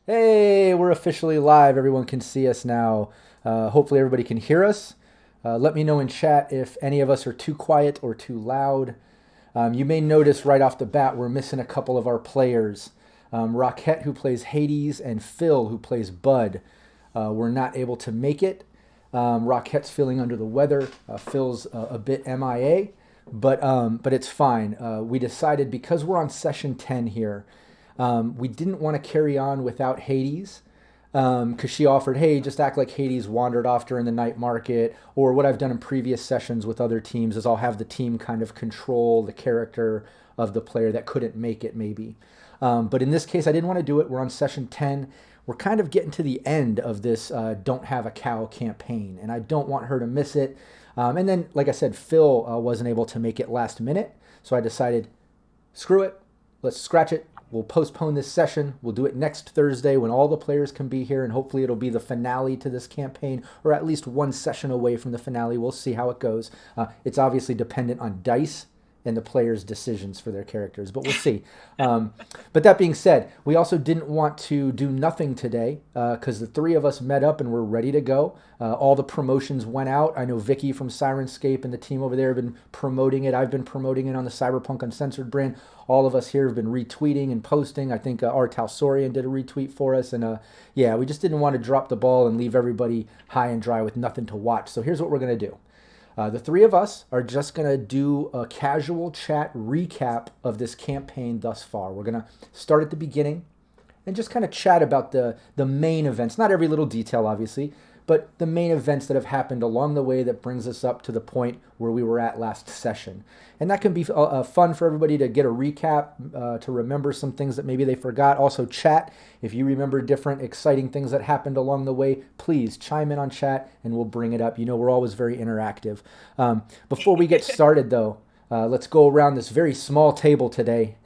Hey, we're officially live. Everyone can see us now. Hopefully everybody can hear us. Let me know in chat if any of us are too quiet or too loud. You may notice right off the bat we're missing a couple of our players. Rockette, who plays Hades, and Phil, who plays Bud, were not able to make it. Rockette's feeling under the weather. Phil's a bit MIA, but it's fine. We decided because we're on session 10 here, we didn't want to carry on without Hades because she offered, hey, just act like Hades wandered off during the night market, or what I've done in previous sessions with other teams is I'll have the team kind of control the character of the player that couldn't make it maybe. But in this case, I didn't want to do it. We're on session 10. We're kind of getting to the end of this Don't Have a Cow campaign, and I don't want her to miss it. And then, like I said, Phil wasn't able to make it last minute, so I decided, screw it, let's scratch it. We'll postpone this session. We'll do it next Thursday when all the players can be here, and hopefully it'll be the finale to this campaign, or at least one session away from the finale. We'll see how it goes. It's obviously dependent on dice and the players' decisions for their characters, but we'll see. But that being said, we also didn't want to do nothing today because the three of us met up and we're ready to go. All the promotions went out. I know Vicky from Syrinscape and the team over there have been promoting it. I've been promoting it on the Cyberpunk Uncensored brand. All of us here have been retweeting and posting. I think R. Talsorian did a retweet for us. And yeah, we just didn't want to drop the ball and leave everybody high and dry with nothing to watch. So here's what we're going to do. The three of us are just going to do a casual chat recap of this campaign thus far. We're going to start at the beginning and just kind of chat about the main events. Not every little detail, obviously, but the main events that have happened along the way that brings us up to the point where we were at last session. And that can be fun for everybody to get a recap, to remember some things that maybe they forgot. Also chat. If you remember different exciting things that happened along the way, please chime in on chat and we'll bring it up. You know, we're always very interactive. Before we get started, though, let's go around this very small table today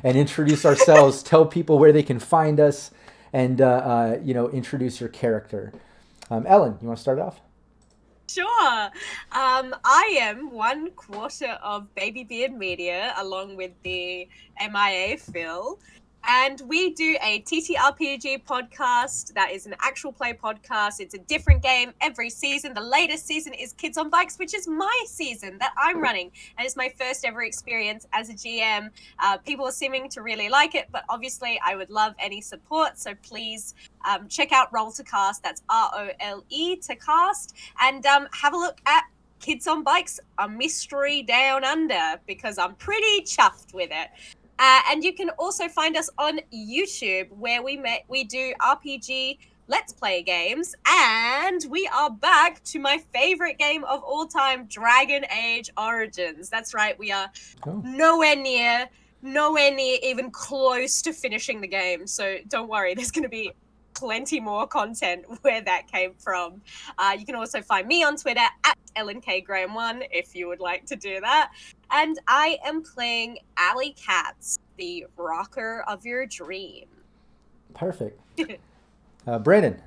and introduce ourselves, tell people where they can find us, and introduce your character. Ellen, you want to start it off? Sure. I am 1/4 of Baby Beard Media, along with the MIA Phil. And we do a TTRPG podcast that is an actual play podcast. It's a different game every season. The latest season is Kids on Bikes, which is my season that I'm running. And it's my first ever experience as a GM. People are seeming to really like it, but obviously I would love any support. So please check out Roll to Cast. That's ROLE to cast. And have a look at Kids on Bikes, a mystery down under, because I'm pretty chuffed with it. And you can also find us on YouTube, where we do RPG Let's Play games, and we are back to my favorite game of all time, Dragon Age Origins. That's right, we are nowhere near even close to finishing the game, so don't worry, there's going to be plenty more content where that came from. You can also find me on Twitter at EllenKGraham1 if you would like to do that. And I am playing Alley Katz, the rocker of your dream. Perfect. Brandon.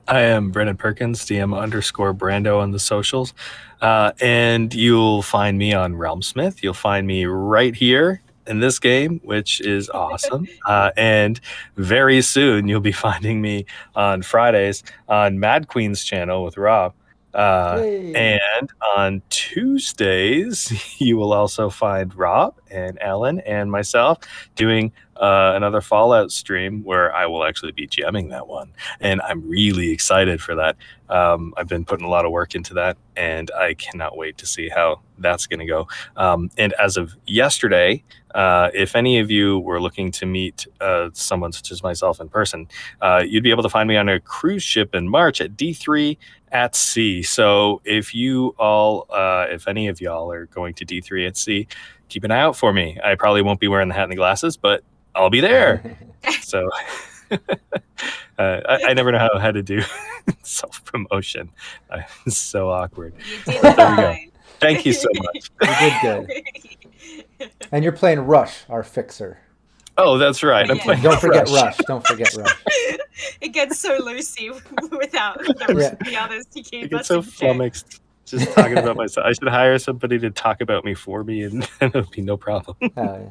I am Brendan Perkins, DM_Brando on the socials. And you'll find me on Realmsmith. You'll find me right here in this game, which is awesome. And very soon you'll be finding me on Fridays on Mad Queen's channel with Rob. Yay. And on Tuesdays, you will also find Rob and Ellen and myself doing another Fallout stream where I will actually be GMing that one. And I'm really excited for that. I've been putting a lot of work into that, and I cannot wait to see how that's going to go. And as of yesterday, if any of you were looking to meet someone such as myself in person, you'd be able to find me on a cruise ship in March at D3 at sea. So if you all, if any of y'all are going to D3 at sea, keep an eye out for me. I probably won't be wearing the hat and the glasses, but I'll be there. So I never know how to do self-promotion. It's so awkward. You did There we go. fine. Thank you so much. You did good. And you're playing Rush, our fixer. Oh, that's right. I'm Yeah. playing Don't forget Rush. Rush. Don't forget Rush. It gets so loosey without the others to I keep get us so in check. flummoxed just talking about myself. I should hire somebody to talk about me for me, and it'll be no problem. Oh, yeah.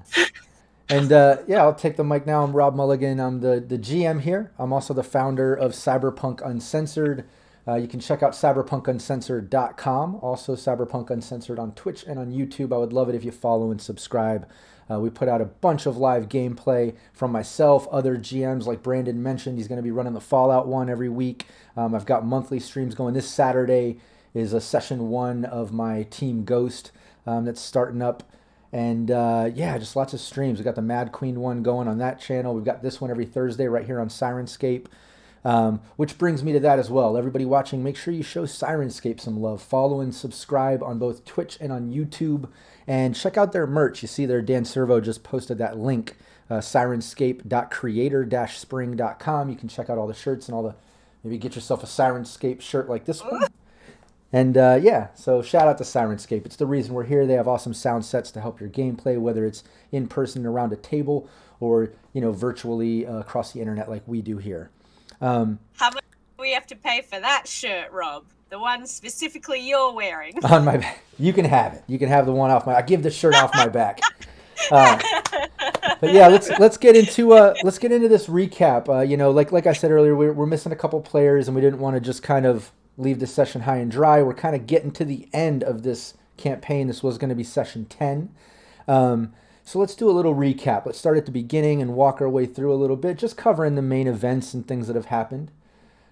And yeah, I'll take the mic now. I'm Rob Mulligan. I'm the GM here. I'm also the founder of Cyberpunk Uncensored. You can check out cyberpunkuncensored.com. Also, Cyberpunk Uncensored on Twitch and on YouTube. I would love it if you follow and subscribe. We put out a bunch of live gameplay from myself, other GMs like Brandon mentioned. He's going to be running the Fallout one every week. I've got monthly streams going. This Saturday is a session 1 of my Team Ghost that's starting up. And yeah, just lots of streams. We've got the Mad Queen one going on that channel. We've got this one every Thursday right here on Syrinscape. Which brings me to that as well. Everybody watching, make sure you show Syrinscape some love. Follow and subscribe on both Twitch and on YouTube. And check out their merch. You see there, Dan Servo just posted that link, sirenscape.creator-spring.com. You can check out all the shirts and all the, maybe get yourself a Sirenscape shirt like this one. And yeah, so shout out to Syrinscape. It's the reason we're here. They have awesome sound sets to help your gameplay, whether it's in person around a table or, virtually across the internet like we do here. How much do we have to pay for that shirt, Rob? The one specifically you're wearing. On my back. You can have it. You can have the one off my. I give the shirt off my back. But yeah, let's get into this recap. Like I said earlier, we're missing a couple players, and we didn't want to just kind of leave the session high and dry. We're kind of getting to the end of this campaign. This was going to be session 10. So let's do a little recap. Let's start at the beginning and walk our way through a little bit, just covering the main events and things that have happened.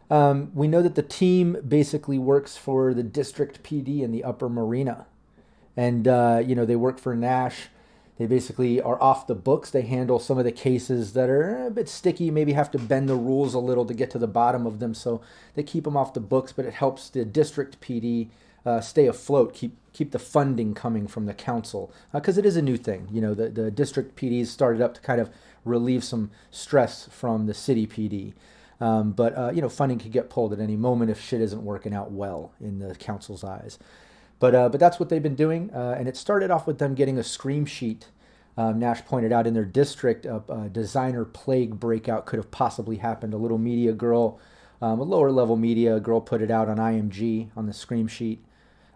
We know that the team basically works for the district PD in the Upper Marina. And, they work for Nash. They basically are off the books. They handle some of the cases that are a bit sticky, maybe have to bend the rules a little to get to the bottom of them. So they keep them off the books, but it helps the district PD stay afloat, keep the funding coming from the council. Because it is a new thing. The district PDs started up to kind of relieve some stress from the city PD. But funding could get pulled at any moment if shit isn't working out well in the council's eyes. But that's what they've been doing, and it started off with them getting a scream sheet. Nash pointed out in their district, a designer plague breakout could have possibly happened. A little media girl, a lower level media girl put it out on IMG on the scream sheet.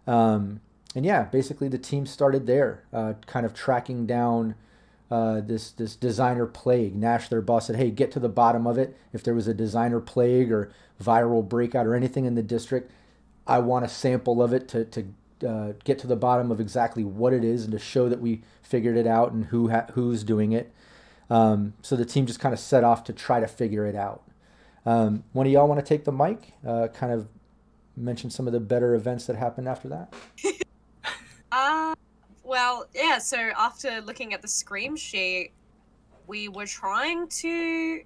And yeah, basically the team started there, kind of tracking down this designer plague. Nash, their boss, said, hey, get to the bottom of it. If there was a designer plague or viral breakout or anything in the district, I want a sample of it to get to the bottom of exactly what it is and to show that we figured it out and who's doing it. So the team just kind of set off to try to figure it out. One of y'all want to take the mic, kind of mention some of the better events that happened after that? Well, yeah, so after looking at the scream sheet, we were trying to...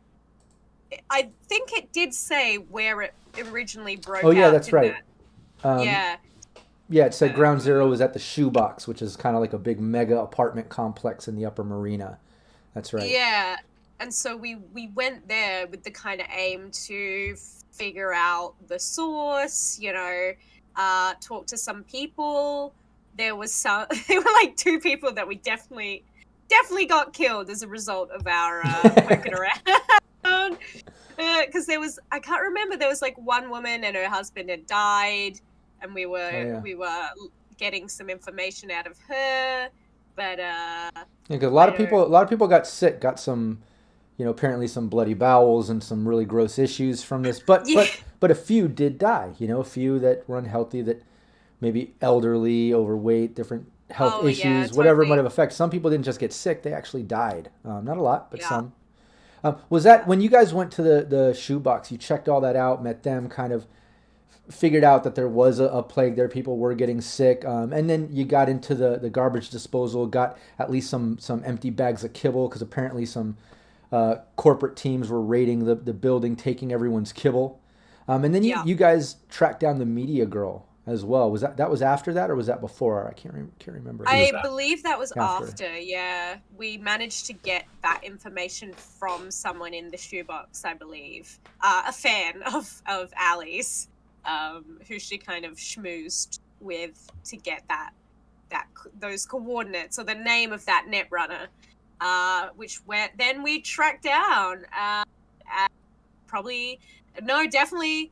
I think it did say where it originally broke out. Oh, yeah, that's right. Yeah. Yeah, it said Ground Zero was at the Shoebox, which is kind of like a big mega apartment complex in the Upper Marina. That's right. Yeah, and so we went there with the kind of aim to figure out the source, talk to some people. There were like 2 people that we definitely got killed as a result of our poking around. Because there was, I can't remember, there was like one woman and her husband had died, and we were getting some information out of her. But Yeah, 'cause a lot of people got sick, got some, apparently some bloody bowels and some really gross issues from this. But yeah. but a few did die. A few that were unhealthy, that maybe elderly, overweight, different health Oh yeah, issues, whatever it might totally. have affected. Some people didn't just get sick; they actually died. Not a lot, but Yeah. some. Was that when you guys went to the shoebox? You checked all that out, met them, kind of figured out that there was a plague there. People were getting sick, and then you got into the garbage disposal. Got at least some empty bags of kibble because apparently some corporate teams were raiding the building, taking everyone's kibble. And then Yeah. you guys tracked down the media girl as well. That was after that or was that before? I can't remember. I believe that was After. after. Yeah, we managed to get that information from someone in the shoebox, I believe, a fan of Ali's, who she kind of schmoozed with to get those coordinates or the name of that Netrunner, which then we tracked down. And probably no, definitely.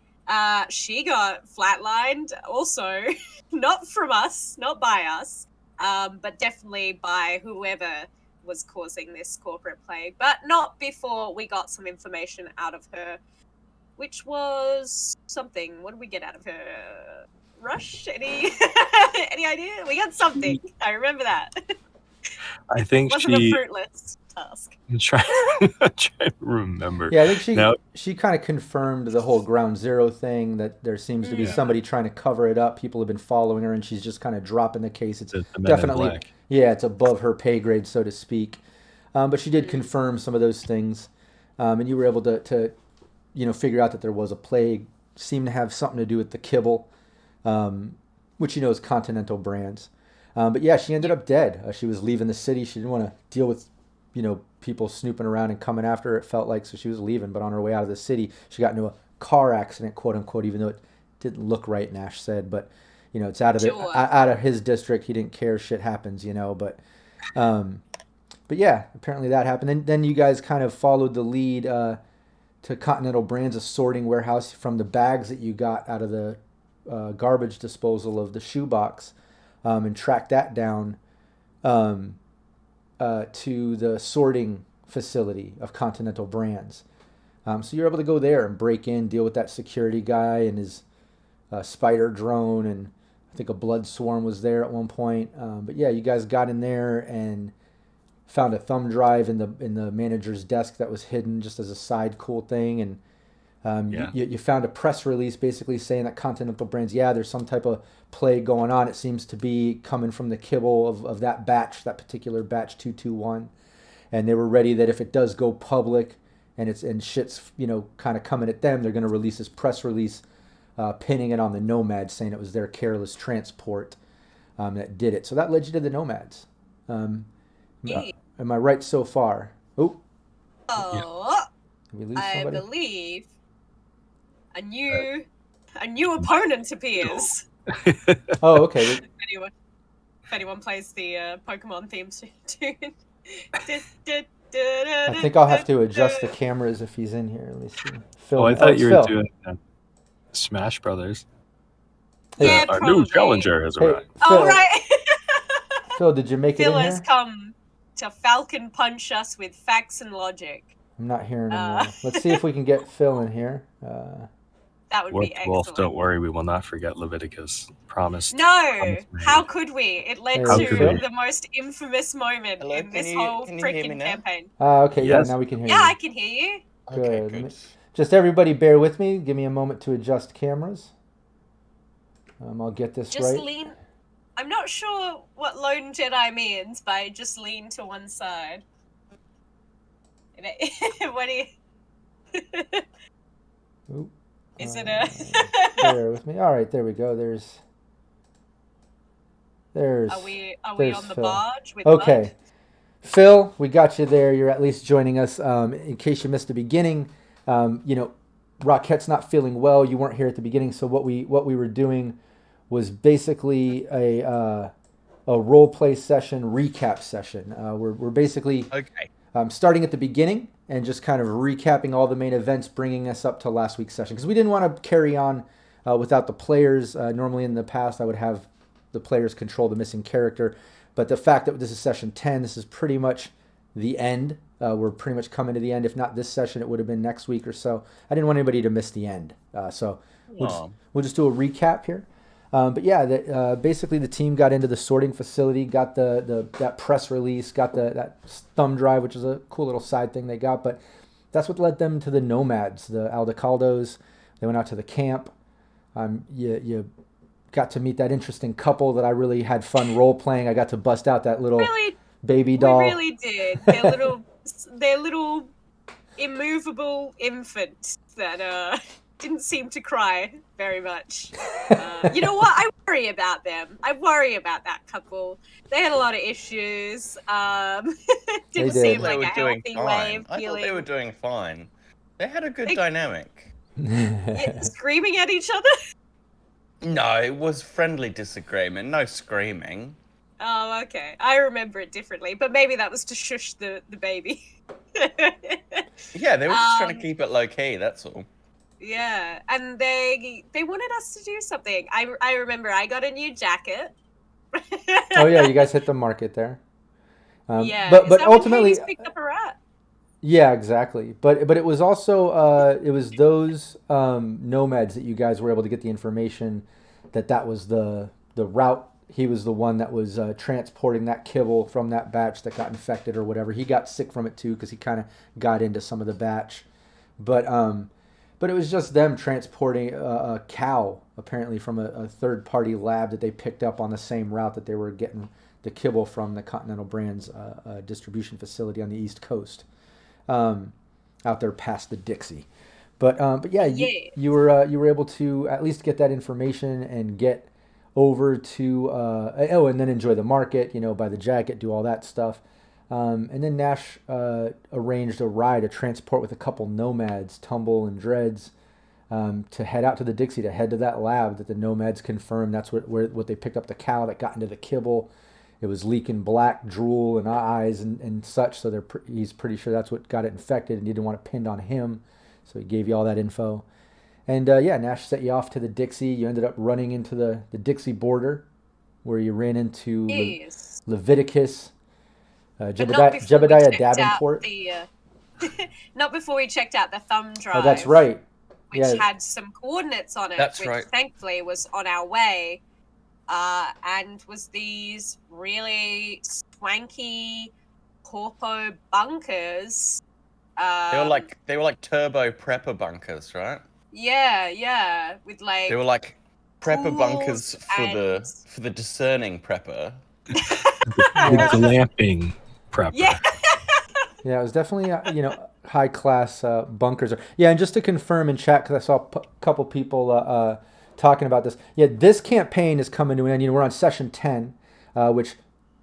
She got flatlined also, not from us, not by us, but definitely by whoever was causing this corporate plague, but not before we got some information out of her, which was something. What did we get out of her? Rush? Any any idea? We got something. I remember that. I think It wasn't a fruitless task. I'm trying to remember. Yeah, I think Now, she kind of confirmed the whole Ground Zero thing, that there seems to be Yeah. somebody trying to cover it up. People have been following her, and she's just kind of dropping the case. It's the Men in definitely, Black. yeah, it's above her pay grade, so to speak. But she did confirm some of those things, and you were able to figure out that there was a plague. Seemed to have something to do with the kibble, which is Continental Brands. But yeah, she ended up dead. She was leaving the city. She didn't want to deal with people snooping around and coming after her, it felt like, so she was leaving. But on her way out of the city, she got into a car accident, quote unquote, even though it didn't look right, Nash said. But it's out of Sure. out of his district. He didn't care. Shit happens, but yeah, apparently that happened. Then you guys kind of followed the lead to Continental Brands, a sorting warehouse, from the bags that you got out of the garbage disposal of the shoebox, and tracked that down to the sorting facility of Continental Brands. So you're able to go there and break in, deal with that security guy and his spider drone, and I think a blood swarm was there at one point. But yeah, you guys got in there and found a thumb drive in the manager's desk that was hidden just as a side cool thing, and Yeah. you found a press release basically saying that Continental Brands, there's some type of plague going on. It seems to be coming from the kibble of that batch, that particular batch 221, and they were ready that if it does go public and shit's kind of coming at them, they're going to release this press release pinning it on the Nomads, saying it was their careless transport that did it. So that led you to the Nomads. Am I right so far? Oh, did we lose I somebody? believe a new opponent appears. Oh, okay. If anyone plays the Pokemon theme tune. I think I'll have to adjust the cameras if he's in here. Let me see. Phil, I thought it's you were Phil. doing Smash Brothers. Yeah, Our probably. new challenger has Hey, arrived. Phil, Oh, right. Phil, did you make it Phil in has here? come to Falcon Punch us with facts and logic. I'm not hearing him now. Let's see if we can get Phil in here. That would be Wolf, excellent. don't worry, we will not forget Leviticus. Promised. No, Promise made. how could we? It led How to could we? the most infamous moment Hello, in this can whole you hear me freaking now? campaign. Okay, yeah, Yes. now we can hear Yeah, I you. can hear you. Good. Okay, Let good. me- Just everybody bear with me. Give me a moment to adjust cameras. I'll get this Just right. lean. I'm not sure what Lone Jedi means by just lean to one side. What do you? Oop. Is it a? Bear with me. All right, there we go. There's. Are we there's on the Phil. barge with Okay. Bud? Phil, we got you there. You're at least joining us. In case you missed the beginning, Rockette's not feeling well. You weren't here at the beginning, so what we were doing was basically a role play session, recap session. We're basically Okay. starting at the beginning and just kind of recapping all the main events, bringing us up to last week's session because we didn't want to carry on without the players. Normally in the past, I would have the players control the missing character. But the fact that this is session 10, this is pretty much the end. We're pretty much coming to the end. If not this session, it would have been next week or so. I didn't want anybody to miss the end. So we'll just do a recap here. But yeah, basically the team got into the sorting facility, got that press release, got that thumb drive, which is a cool little side thing they got. But that's what led them to the Nomads, the Aldecaldos. They went out to the camp. You got to meet that interesting couple that I really had fun role playing. I got to bust out that little baby doll. We really did. Their little immovable infant that didn't seem to cry very much. You know what? I worry about them. I worry about that couple. They had a lot of issues. Didn't seem like a healthy way of feeling. I thought they were doing fine. They had a good dynamic. Screaming at each other? No, it was friendly disagreement. No screaming. Oh, okay. I remember it differently, but maybe that was to shush the baby. Yeah, they were just trying to keep it low key. That's all. Yeah, and they wanted us to do something. I remember I got a new jacket. Oh yeah, you guys hit the market there. Yeah, but ultimately, when picked up a rat? Yeah, exactly. But it was also it was those nomads that you guys were able to get the information that was the route. He was the one that was transporting that kibble from that batch that got infected or whatever. He got sick from it too because he kind of got into some of the batch. But it was just them transporting a cow apparently from a third party lab that they picked up on the same route that they were getting the kibble from the Continental Brands distribution facility on the East Coast. Out there past the Dixie, but yeah, you were able to at least get that information and get over to and then enjoy the market, buy the jacket, do all that stuff, and then Nash arranged a ride, a transport with a couple nomads, Tumble and Dreads, to head out to the Dixie, to head to that lab that the nomads confirmed that's what they picked up, the cow that got into the kibble. It was leaking black drool and eyes and such, so he's pretty sure that's what got it infected, and he didn't want it pinned on him, so he gave you all that info. And yeah, Nash set you off to the Dixie. You ended up running into the Dixie border, where you ran into Leviticus, Jebediah Davenport. Not before we checked out the thumb drive. Oh, that's right. Which had some coordinates on it, which thankfully was on our way. And was these really swanky corpo bunkers. They were like turbo prepper bunkers, right? Yeah. With like they were like prepper bunkers for the discerning prepper. The glamping prepper. Yeah. Yeah, it was definitely high class bunkers. Yeah, and just to confirm in chat, because I saw a couple people talking about this. Yeah, this campaign is coming to an end. We're on session 10, which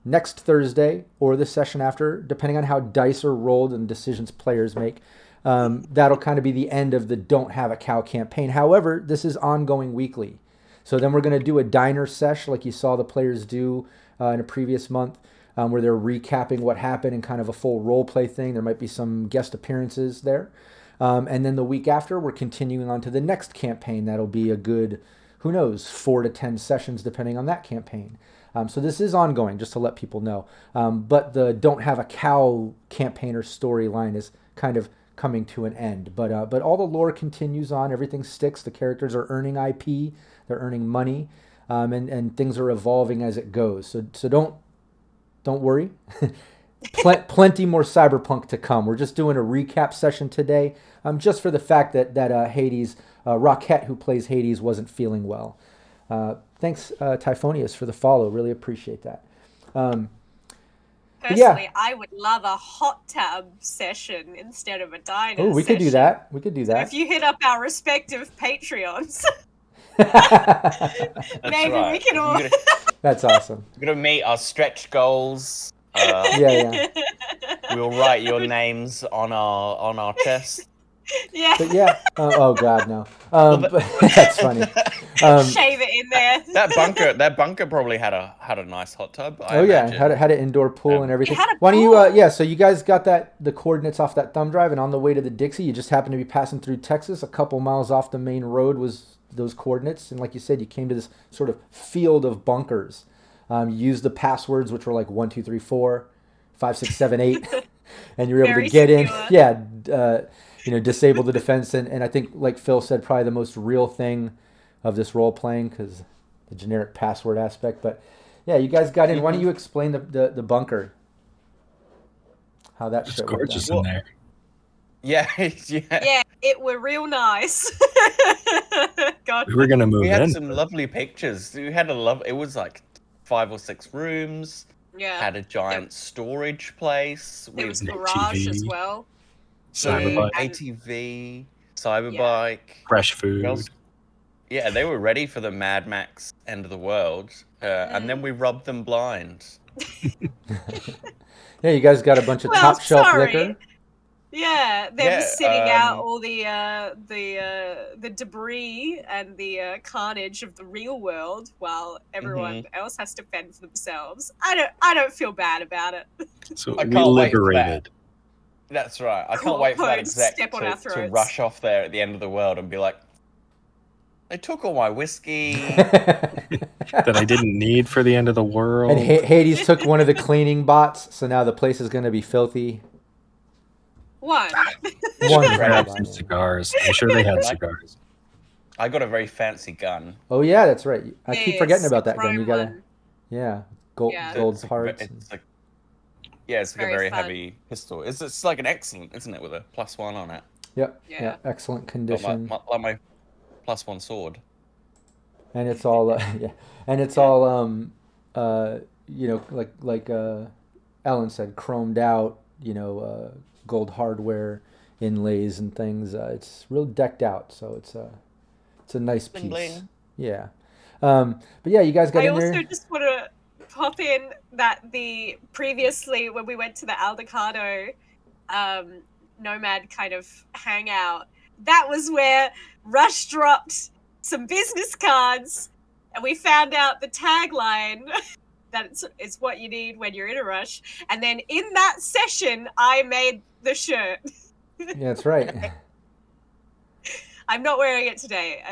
next Thursday or the session after, depending on how dice are rolled and decisions players make, that'll kind of be the end of the Don't Have a Cow campaign. However, this is ongoing weekly. So then we're going to do a diner sesh like you saw the players do in a previous month, where they're recapping what happened and kind of a full role play thing. There might be some guest appearances there. And then the week after, we're continuing on to the next campaign. That'll be a good, 4 to 10 sessions, depending on that campaign. So this is ongoing, just to let people know. But the Don't Have a Cow campaign or storyline is kind of coming to an end. But all the lore continues on. Everything sticks. The characters are earning IP. They're earning money. And things are evolving as it goes. So don't worry. Plenty more Cyberpunk to come. We're just doing a recap session today, just for the fact that Hades, Rockette, who plays Hades, wasn't feeling well. Thanks, Typhonius, for the follow. Really appreciate that. Personally, I would love a hot tub session instead of a diner session. Oh, we could do that. So if you hit up our respective Patreons, maybe we can all... That's awesome. We're going to meet our stretch goals. Yeah. We'll write your names on our chest. Yeah. But yeah. Oh God, no. That's funny. Shave it in there. That bunker probably had a nice hot tub. Yeah, had an indoor pool and everything. It had a Why don't pool. you? So you guys got the coordinates off that thumb drive, and on the way to the Dixie, you just happened to be passing through Texas. A couple miles off the main road was those coordinates, and like you said, you came to this sort of field of bunkers. You used the passwords, which were like 1, 2, 3, 4, 5, 6, 7, 8, and you were able Very to get secure. in. Yeah, disable the defense, and I think, like Phil said, probably the most real thing of this role playing because the generic password aspect. But yeah, you guys got in. Why don't you explain the bunker? How that It's shit went gorgeous down. in there. Yeah, Yeah, it were real nice. God. We were gonna move We had in. some lovely pictures. We had it was like 5 or 6 rooms. Yeah. Had a giant storage place. There was an garage as ATV. well. Cyberbike, And- ATV, Cyberbike. fresh What food. else? Yeah, they were ready for the Mad Max end of the world. And then we rubbed them blind. Yeah, you guys got a bunch of Well, top shelf sorry. liquor. Yeah, them Yeah, sitting out all the debris and the carnage of the real world while everyone else has to fend for themselves. I don't feel bad about it. So I we can't wait for liberated. That's right. I can't wait for that exec Step on our to throats. rush off there at the end of the world and be like, they took all my whiskey. That I didn't need for the end of the world. And Hades took one of the cleaning bots, so now the place is going to be filthy. One. One Grab bot. some cigars. I'm sure they had cigars. I got a very fancy gun. Oh yeah, that's right. I keep forgetting Yes, about the that gun. You chrome gotta, one. yeah, gold Yeah. gold It's parts. It's like Very a very fun. heavy pistol. It's like an excellent, isn't it, with a +1 on it? Yep. Yeah. Yeah. Excellent Like condition. my +1 sword. And it's all yeah, and it's all like Ellen said, chromed out, gold hardware inlays and things. It's real decked out, so it's a nice Bling piece. bling. Yeah. But yeah, you guys got I in also there. just want to pop in that previously when we went to the Aldecado Nomad kind of hangout, that was where Rush dropped some business cards, and we found out the tagline that it's what you need when you're in a rush. And then in that session, I made the shirt. Yeah, that's right. I'm not wearing it today.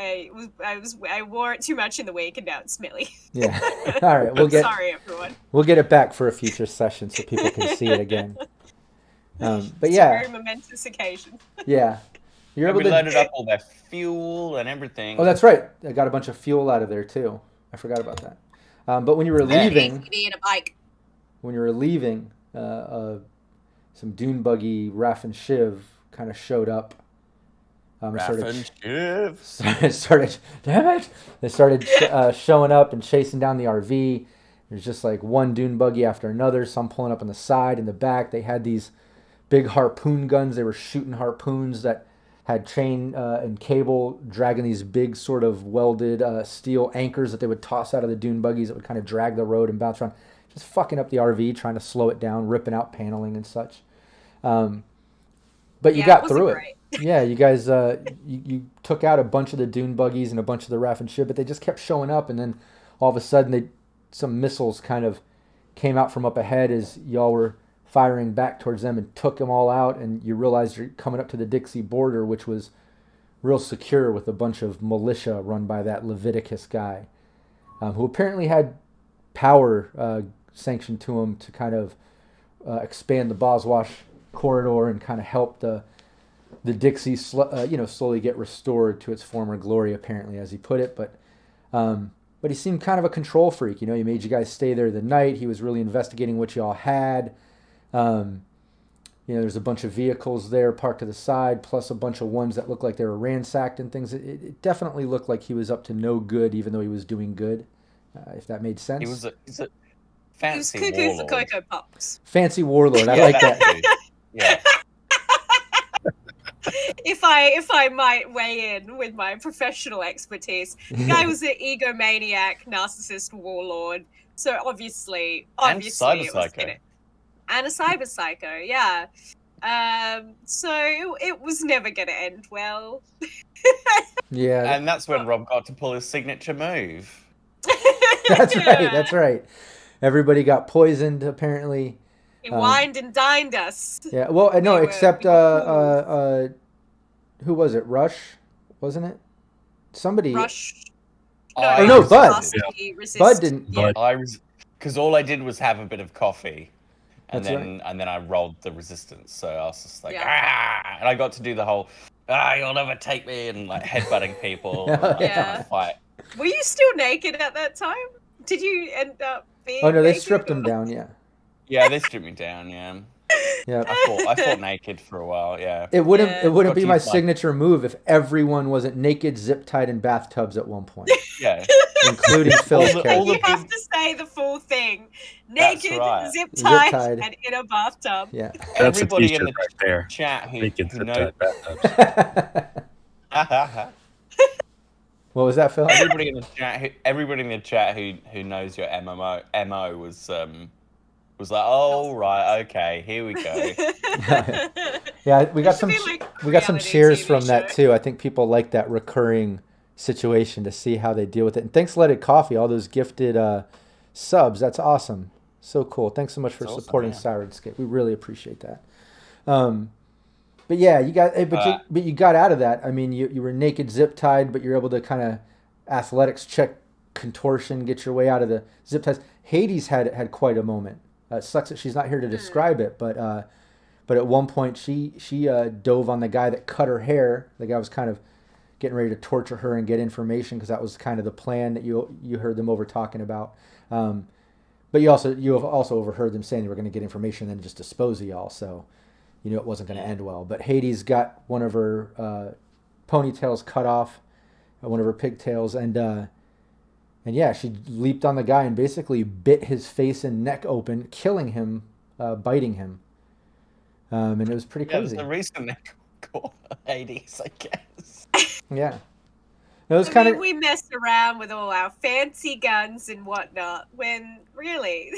I wore it too much in the week, and now it's smelly. Yeah. All right, Sorry, everyone. we'll get it back for a future session so people can see it again. But It's a yeah, very momentous occasion. yeah, you're And able we to. loaded up all their fuel and everything. Oh, that's right. I got a bunch of fuel out of there too. I forgot about that. But when you were leaving, in a bike. some dune buggy Raph and Shiv kind of showed up. Started, damn it! They started showing up and chasing down the RV. There's just like one dune buggy after another. Some pulling up on the side, in the back. They had these big harpoon guns. They were shooting harpoons that had chain and cable dragging these big sort of welded steel anchors that they would toss out of the dune buggies that would kind of drag the road and bounce around. Just fucking up the RV, trying to slow it down, ripping out paneling and such. But you got through it. Great. Yeah, you guys, you took out a bunch of the dune buggies and a bunch of the RAF and shit, but they just kept showing up, and then all of a sudden some missiles kind of came out from up ahead as y'all were firing back towards them and took them all out, and you realized you're coming up to the Dixie border, which was real secure with a bunch of militia run by that Leviticus guy, who apparently had power sanctioned to him to kind of expand the Boswash corridor and kind of help the Dixie slowly get restored to its former glory, apparently, as he put it. But he seemed kind of a control freak. He made you guys stay there the night. He was really investigating what y'all had. There's a bunch of vehicles there parked to the side, plus a bunch of ones that looked like they were ransacked and things. It definitely looked like he was up to no good, even though he was doing good, if that made sense. He's a He was fancy cuckoo for warlord. Cocoa Pops. Fancy warlord. I like that. Yeah. If I might weigh in with my professional expertise, the guy was an egomaniac, narcissist warlord. So obviously, And it cyber was psycho. and a cyber psycho, yeah. So it was never gonna end well. Yeah, And that's when Rob got to pull his signature move. that's right. That's right. Everybody got poisoned, apparently. He wined and dined us. Yeah. Well, no, We were- except we were who was it? Rush, wasn't it? Somebody. Rush. Oh, no, Bud. Nasty resist. Bud didn't. Yeah. Bud. because all I did was have a bit of coffee, and That's then I rolled the resistance. So I was just like, and I got to do the whole, you'll never take me, and like headbutting people, and like trying to fight. Were you still naked at that time? Did you end up being? Oh no, they naked, stripped him down. Yeah. Yeah, they stripped me down. Yeah. Yeah. I fought naked for a while. Yeah. It wouldn't be my Got to use signature move if everyone wasn't naked, zip tied in bathtubs at one point, Yeah. including Phil's all character. You have to say the full thing: naked, right. zip-tied, and in a bathtub. Yeah. That's a Everybody t-shirt in the right there. chat who Naked knows. zip-tied bathtubs. What was that, Phil? Everybody in the chat who knows your MO was like, oh right, okay, here we go. Yeah, we got It should some be like we got some reality cheers TV from that show. too. I think people like that recurring situation to see how they deal with it. And thanks, Let It Coffee, all those gifted subs. That's awesome. So cool. Thanks so much for That's awesome, supporting yeah. Syrinscape. We really appreciate that. But yeah, you got but you got out of that. I mean, you were naked, zip tied, but you're able to kind of athletics check contortion, get your way out of the zip ties. Hades had quite a moment. It sucks that she's not here to describe it, but at one point she dove on the guy that cut her hair. The guy was kind of getting ready to torture her and get information because that was kind of the plan that you heard them over talking about. But you have also overheard them saying they were going to get information and then just dispose of y'all. So you knew it wasn't going to end well. But Hades got one of her ponytails cut off, one of her pigtails, and yeah, she leaped on the guy and basically bit his face and neck open, killing him, biting him. And it was pretty crazy. That's the reason they call Hades, I guess. Yeah. It was I kind mean, of. we mess around with all our fancy guns and whatnot when really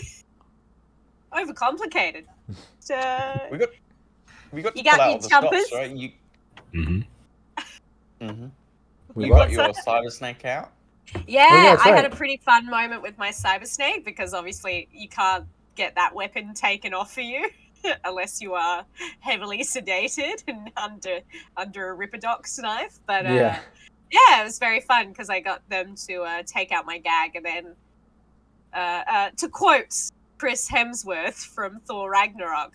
overcomplicated. So We got to You pull got out your all the jumpers? stops, right? We You what? got your cyber snake out. yeah, Oh, yeah, that's I had right. a pretty fun moment with my cyber snake because obviously you can't get that weapon taken off of you unless you are heavily sedated and under a Ripperdox knife. But Yeah. yeah, it was very fun because I got them to take out my gag and then to quote Chris Hemsworth from Thor Ragnarok,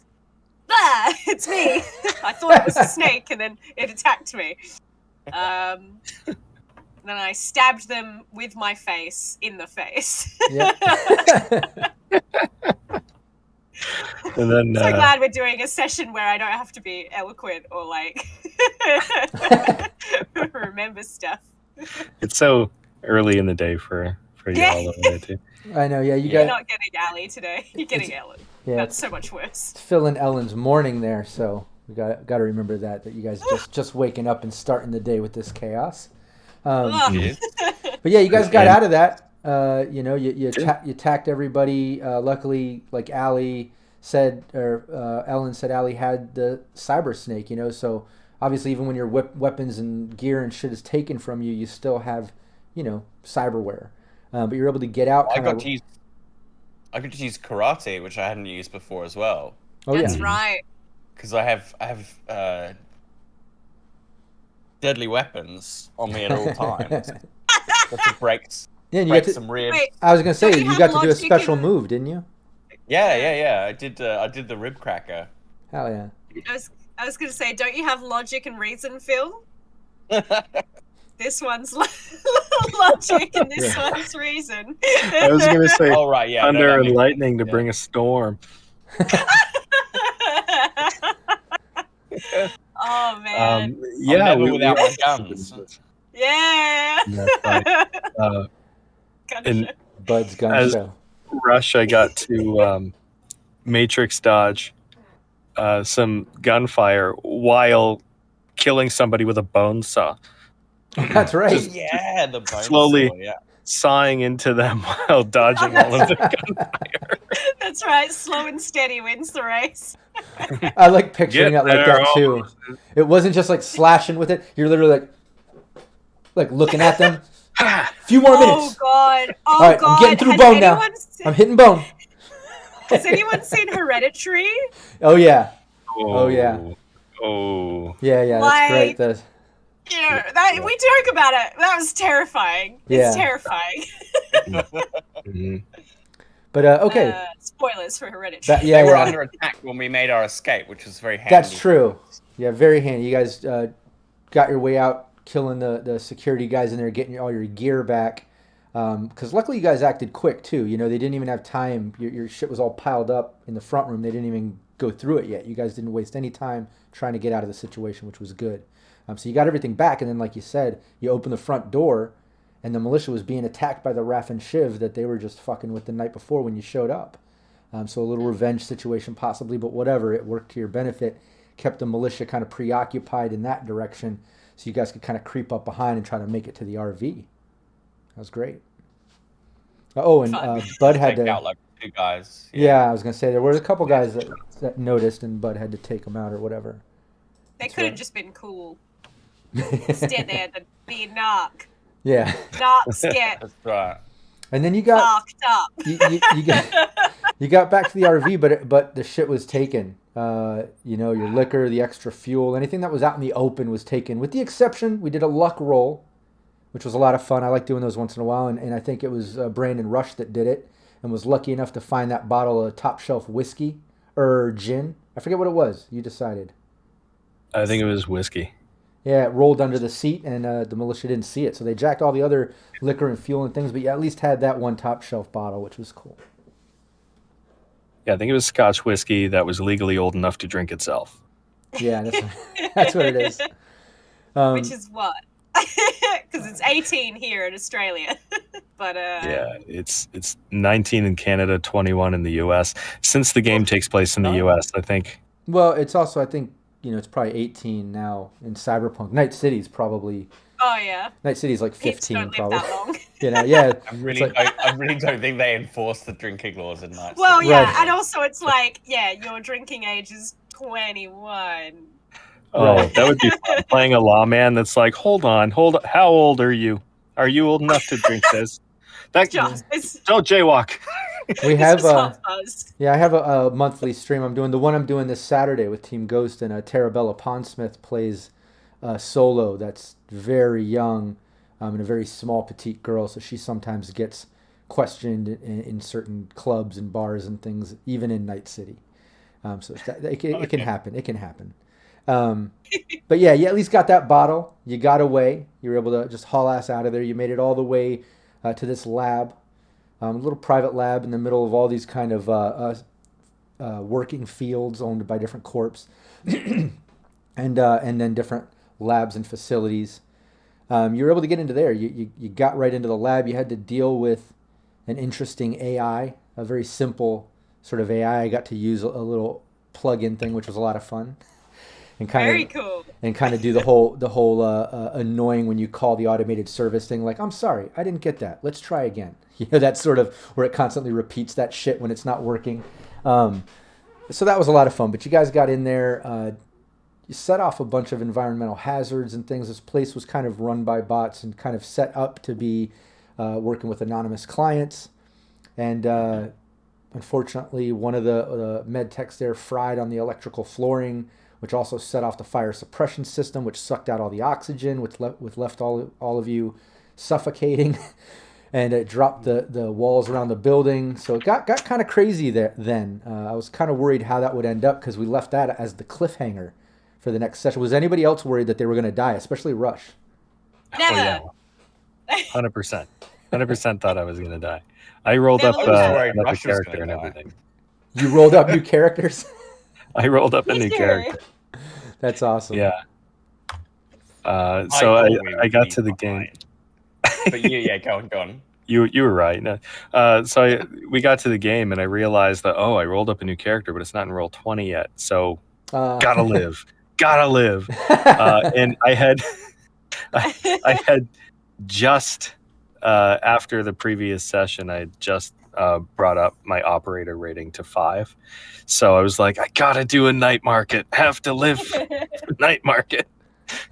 "Ah, it's me. I thought it was a snake and then it attacked me." Then I stabbed them with my face in the face. Yeah. And then So glad we're doing a session where I don't have to be eloquent or like remember stuff. it's so early in the day for Yeah. y'all over there too. I know. Yeah, you You're got not getting Allie today. You're getting Ellen. yeah. That's so much worse. It's Phil and Ellen's morning there, so we got to remember that you guys just waking up and starting the day with this chaos. Ugh. Yes. But yeah, you guys got And- out of that. You attacked everybody. Luckily, like Allie said, or Ellen said, Allie had the cyber snake. So obviously, even when your weapons and gear and shit is taken from you, you still have, cyberware. But you're able to get out. I got to use karate, which I hadn't used before as well, Oh That's yeah. right. because I have deadly weapons on me at all times. Got to break Yeah, and you got to, some ribs. Wait, I was gonna say Don't you you have got to do a logic special in- move, didn't you? Yeah. I did the rib cracker. Hell yeah. I was gonna say, don't you have logic and reason, Phil? This one's logic and this one's reason. I was gonna say Oh right, yeah. thunder that and makes lightning to sense, bring a storm. Oh man. Yeah, never without my guns. Yeah. That's right. Gun and- show. Bud's gun As- show. Rush, I got to matrix dodge some gunfire while killing somebody with a bone saw, That's right. Yeah, the bone Slowly. saw, yeah. sawing into them while dodging all of the gunfire. That's right. Slow and steady wins the race. I like picturing Get it like there, that too. almost. It wasn't just like slashing with it. You're literally like looking at them. Few more Oh minutes. god. Oh All right, god. I'm getting through Has bone now. anyone se- I'm hitting bone. Has anyone seen Hereditary? Oh yeah. Oh, yeah. Oh. Yeah, that's Like- great. That's, Yeah, that we joke about it. That was terrifying. Yeah. It's terrifying. Mhm. But okay. Spoilers for Hereditary. Yeah, they were under attack when we made our escape, which was very handy. That's true. Yeah, very handy. You guys got your way out, killing the security guys in there, getting all your gear back. Because luckily you guys acted quick too. You know, they didn't even have time. Your shit was all piled up in the front room. They didn't even go through it yet. You guys didn't waste any time trying to get out of the situation, which was good. So you got everything back, and then like you said, you opened the front door, and the militia was being attacked by the Raff and Shiv that they were just fucking with the night before when you showed up. So a little revenge situation possibly, but whatever. It worked to your benefit. Kept the militia kind of preoccupied in that direction, so you guys could kind of creep up behind and try to make it to the RV. That was great. Oh, and Bud had to out like 2 guys. Yeah, I was gonna say there were a couple guys that noticed, and Bud had to take them out or whatever. They could have just been cool. Instead, they had to be narc. Yeah. Narcs get That's right. And then you got fucked up. you got back to the RV, but the shit was taken. You know, your liquor, the extra fuel, anything that was out in the open was taken. With the exception, we did a luck roll, which was a lot of fun. I like doing those once in a while, and I think it was Brandon Rush that did it, and was lucky enough to find that bottle of top shelf whiskey or gin. I forget what it was. You decided. I think it was whiskey. Yeah, it rolled under the seat, and the militia didn't see it. So they jacked all the other liquor and fuel and things, but you at least had that one top shelf bottle, which was cool. Yeah, I think it was Scotch whiskey that was legally old enough to drink itself. Yeah, that's what it is. Which is what? Because it's 18 here in Australia. But yeah, it's 19 in Canada, 21 in the U.S. Since the game takes place in the U.S., I think. Well, it's also, I think, you know, it's probably 18 now in Cyberpunk. Night City's probably. Oh yeah. Night City's like 15 don't probably. live that long. You know, yeah. I really don't think they enforce the drinking laws in Night Well, City. yeah, Right. and also it's like, yeah, your drinking age is 21. Oh, Right. that would be fun. Playing a lawman that's like, hold on. How old are you? Are you old enough to drink this? Don't jaywalk. We have yeah, I have a monthly stream. I'm doing this Saturday with Team Ghost, and Tarabella Pondsmith plays solo. That's very young, and a very small petite girl. So she sometimes gets questioned in certain clubs and bars and things, even in Night City. So it can happen. It can happen. But yeah, you at least got that bottle. You got away. You were able to just haul ass out of there. You made it all the way to this lab. A little private lab in the middle of all these kind of working fields owned by different corps, and then different labs and facilities. You were able to get into there. You got right into the lab. You had to deal with an interesting AI, a very simple sort of AI. I got to use a little plug-in thing, which was a lot of fun. And very cool. And kind of do the whole annoying when you call the automated service thing, like, I'm sorry, I didn't get that. Let's try again. You know, that sort of where it constantly repeats that shit when it's not working. So that was a lot of fun. But you guys got in there. You set off a bunch of environmental hazards and things. This place was kind of run by bots and kind of set up to be working with anonymous clients. And unfortunately, one of the med techs there fried on the electrical flooring, which also set off the fire suppression system, which sucked out all the oxygen, which left all of you suffocating, and it dropped the walls around the building. So it got kind of crazy there then. I was kind of worried how that would end up because we left that as the cliffhanger for the next session. Was anybody else worried that they were going to die, especially Rush? Never. Oh, yeah. 100%. 100% thought I was going to die. I rolled up worried another Rush was character gonna and die. everything. You rolled up new characters? I rolled up a Me new too. character. That's awesome. Yeah. So thought we would I got be to the game. fine. But yeah, go on. You were right. No. We got to the game and I realized that I rolled up a new character, but it's not in roll 20 yet. So gotta live. And I had just after the previous session, I had just brought up my operator rating to 5. So I was like, I gotta do a night market. Have to live for night market.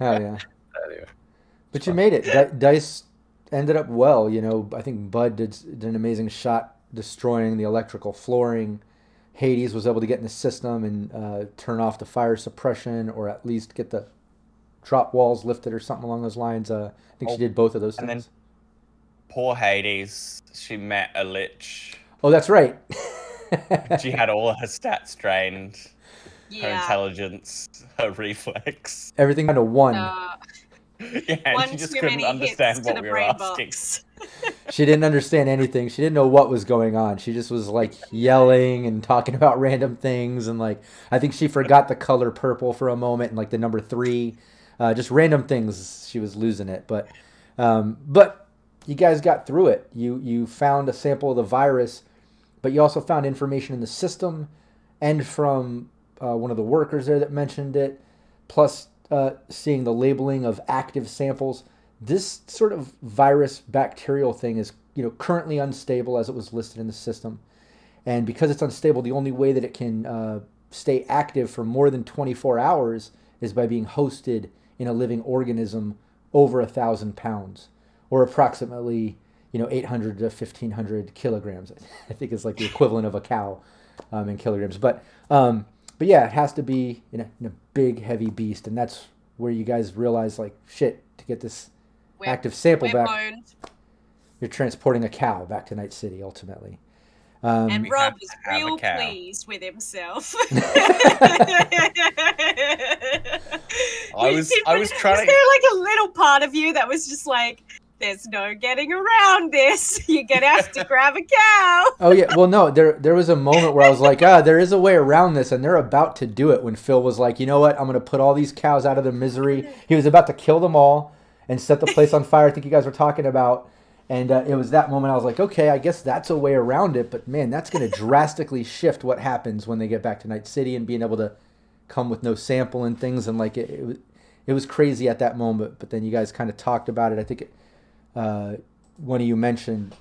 Oh yeah. Anyway, But you made it. Dice ended up well. You know, I think Bud did an amazing shot destroying the electrical flooring. Hades was able to get in the system and turn off the fire suppression, or at least get the drop walls lifted or something along those lines. I think she did both of those things. And then poor Hades, she met a lich. Oh, that's right. She had all her stats drained, her Yeah. intelligence, her reflex. Everything down to 1. Yeah, and One she just too couldn't many understand hits to what the we were brain asking. box. She didn't understand anything. She didn't know what was going on. She just was like yelling and talking about random things, and like I think she forgot the color purple for a moment and like the number 3, just random things. She was losing it, but you guys got through it. You found a sample of the virus, but you also found information in the system, and from one of the workers there that mentioned it, plus seeing the labeling of active samples. This sort of virus bacterial thing is, currently unstable as it was listed in the system. And because it's unstable, the only way that it can stay active for more than 24 hours is by being hosted in a living organism over 1,000 pounds, or approximately, 800 to 1,500 kilograms. I think it's like the equivalent of a cow in kilograms. But yeah, it has to be in a big, heavy beast. And that's where you guys realize, like, shit, to get this active sample back, you're transporting a cow back to Night City ultimately. And We Rob have was to have a real cow. pleased with himself. I was trying Was to. there like a little part of you that was just like, there's no getting around this. You're gonna have to grab a cow. Oh yeah, well no, there was a moment where I was like, there is a way around this, and they're about to do it when Phil was like, you know what, I'm gonna put all these cows out of their misery. He was about to kill them all and set the place on fire. I think you guys were talking about, and it was that moment I was like, okay, I guess that's a way around it, but man, that's gonna drastically shift what happens when they get back to Night City and being able to come with no sample and things, and like it was crazy at that moment. But then you guys kind of talked about it. I think one of you mentioned,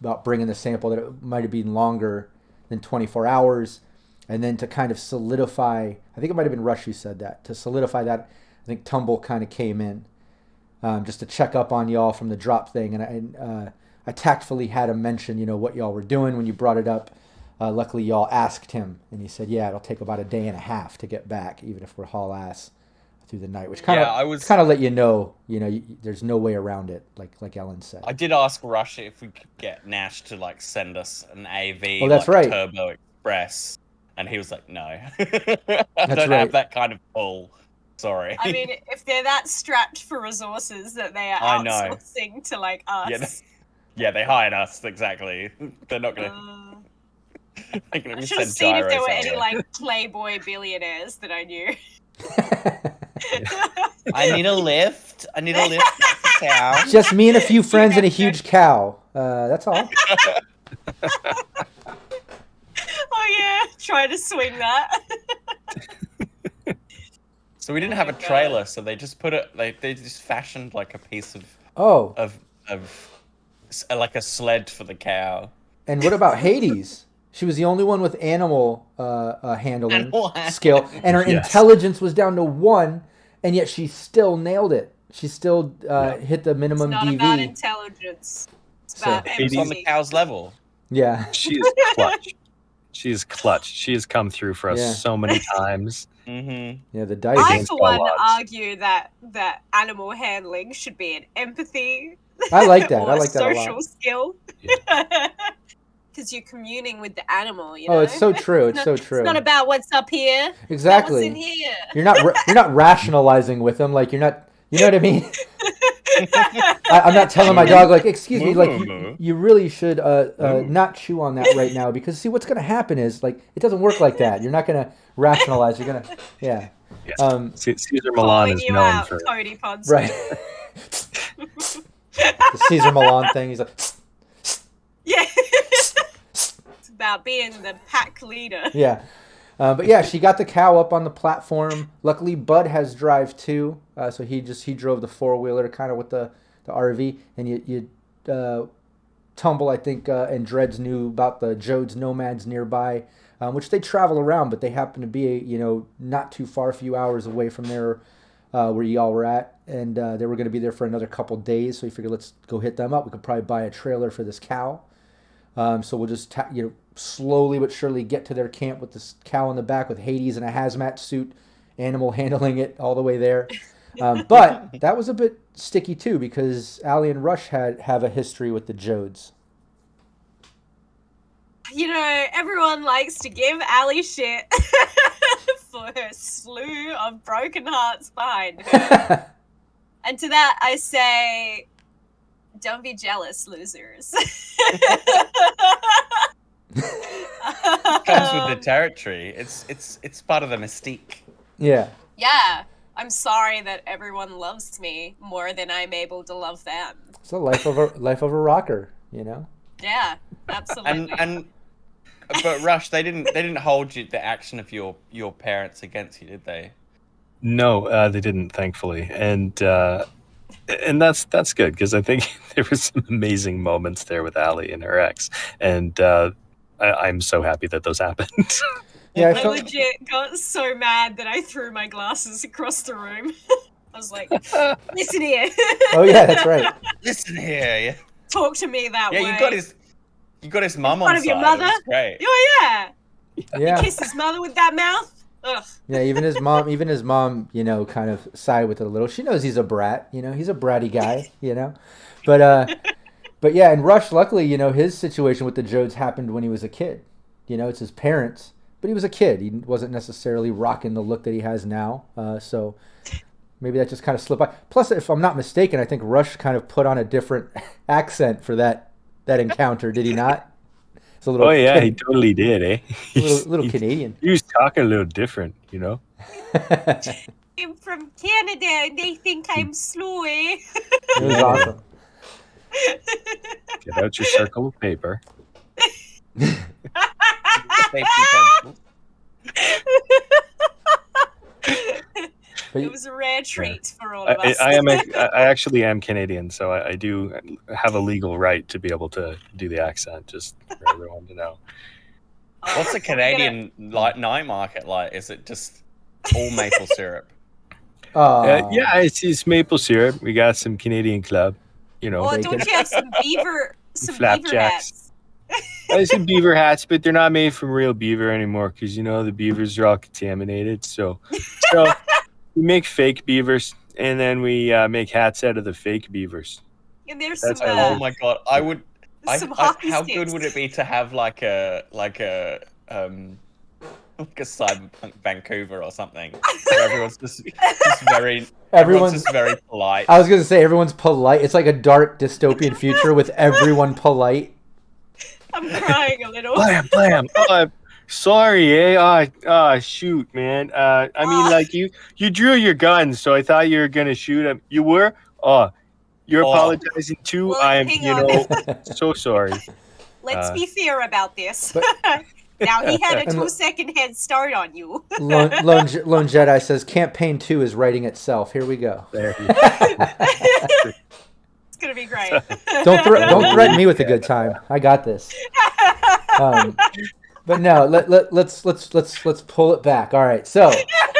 about bringing the sample, that it might have been longer than 24 hours. And then to kind of solidify, I think it might have been Rush who said that, to solidify that, I think Tumble kind of came in just to check up on y'all from the drop thing. And I tactfully had him mention, what y'all were doing when you brought it up. Luckily, y'all asked him, and he said, yeah, it'll take about a day and a half to get back, even if we're haul ass through the night, which kind of let you know, there's no way around it, like Ellen said. I did ask Rush if we could get Nash to like send us an AV, Oh, that's right. Turbo Express, and he was like, no, I That's don't right. have that kind of pull. Sorry. I mean, if they're that strapped for resources that they are outsourcing to like us. Yeah, they hired us, exactly. They're not gonna. I should have seen if there were any like Playboy billionaires that I knew. I need a lift. I need a lift to the cow. Just me and a few friends and a huge cow. That's all. Oh yeah, try to swing that. So we didn't have a trailer, so they just put it. They just fashioned like a piece of like a sled for the cow. And what about Hades? She was the only one with animal handling skill, and her intelligence was down to 1, and yet she still nailed it. She still hit the minimum it's not DV. About intelligence. It's about Hades on the cow's level. Yeah. She is clutch. She is clutch. She has come through for us so many times. Mm-hmm. Yeah, the dice. I, for one, argue that animal handling should be an empathy. I like that. I or like that a lot. Social skill. Because you're communing with the animal, Oh, it's so true. It's so true. It's not about what's up here. Exactly. What's in here. You're not rationalizing with them. Like, you're not. You know what I mean? I'm not telling my dog, like, excuse me, like, you really should not chew on that right now, because see, what's going to happen is, like, it doesn't work like that. You're not going to rationalize. You're going to, yeah. Caesar Milan is known for Cody Ponce. Right. The Caesar Milan thing. He's like, yeah. It's about being the pack leader. Yeah. But yeah, she got the cow up on the platform. Luckily, Bud has drive too, so he drove the 4-wheeler kind of with the RV, and you Tumble, I think, and Dreads knew about the Jodes Nomads nearby, which they travel around, but they happen to be not too far, a few hours away from there where y'all were at, and they were going to be there for another couple days. So we figured, let's go hit them up. We could probably buy a trailer for this cow. So we'll just slowly but surely get to their camp with this cow in the back with Hades in a hazmat suit, animal handling it all the way there. But that was a bit sticky too, because Allie and Rush have a history with the Jodes. everyone likes to give Allie shit for her slew of broken hearts behind her. And to that, I say, don't be jealous, losers. Comes with the territory. It's part of the mystique. Yeah. Yeah. I'm sorry that everyone loves me more than I'm able to love them. It's the life of a rocker, you know? Yeah, absolutely. But Rush, they didn't hold you the action of your parents against you, did they? No, they didn't, thankfully, and that's good, because I think there were some amazing moments there with Allie and her ex, and I'm so happy that those happened. Yeah, I legit got so mad that I threw my glasses across the room. I was like, listen here. Oh yeah, that's right. Listen here. Yeah. Talk to me that way. Yeah, you got his mum in front on of your side. mother. It was great. Oh yeah. Yeah. You kiss his mother with that mouth. Ugh. Yeah, even his mom, kind of side with it a little. She knows he's a brat, he's a bratty guy, But yeah, and Rush, luckily, his situation with the Jodes happened when he was a kid. It's his parents, but he was a kid. He wasn't necessarily rocking the look that he has now. So maybe that just kind of slipped by. Plus, if I'm not mistaken, I think Rush kind of put on a different accent for that encounter, did he not? It's a little. Oh yeah, he totally did, eh? Little Canadian. He was talking a little different, I'm from Canada and they think I'm slow, eh? It was awesome. Get out your circle of paper. It was a rare treat for all of us. I actually am Canadian, so I do have a legal right to be able to do the accent, just for everyone to know. What's the Canadian night market like? Is it just all maple syrup? Yeah, it's maple syrup. We got some Canadian Club, Well, don't you have some beaver flapjacks? hats? Some beaver hats, but they're not made from real beaver anymore, because the beavers are all contaminated. So we make fake beavers, and then we make hats out of the fake beavers. And there's That's some. Oh my god! Some hockey how sticks. good would it be to have like a Cyberpunk Vancouver or something, where everyone's just everyone's just very polite. I was gonna say everyone's polite. It's like a dark dystopian future with everyone polite. I'm crying a little. Blam. Oh, sorry, eh? Shoot, man. I mean, like you drew your gun, so I thought you were gonna shoot him. You were? You're apologizing too. Well, I am, hang so sorry. Let's be fair about this. Now, he had a 2-second head start on you. Lone Jedi says, Campaign 2 is writing itself. Here we go. There you go. It's going to be great. Don't threaten me with a good time. I got this. But no, let's pull it back. All right. So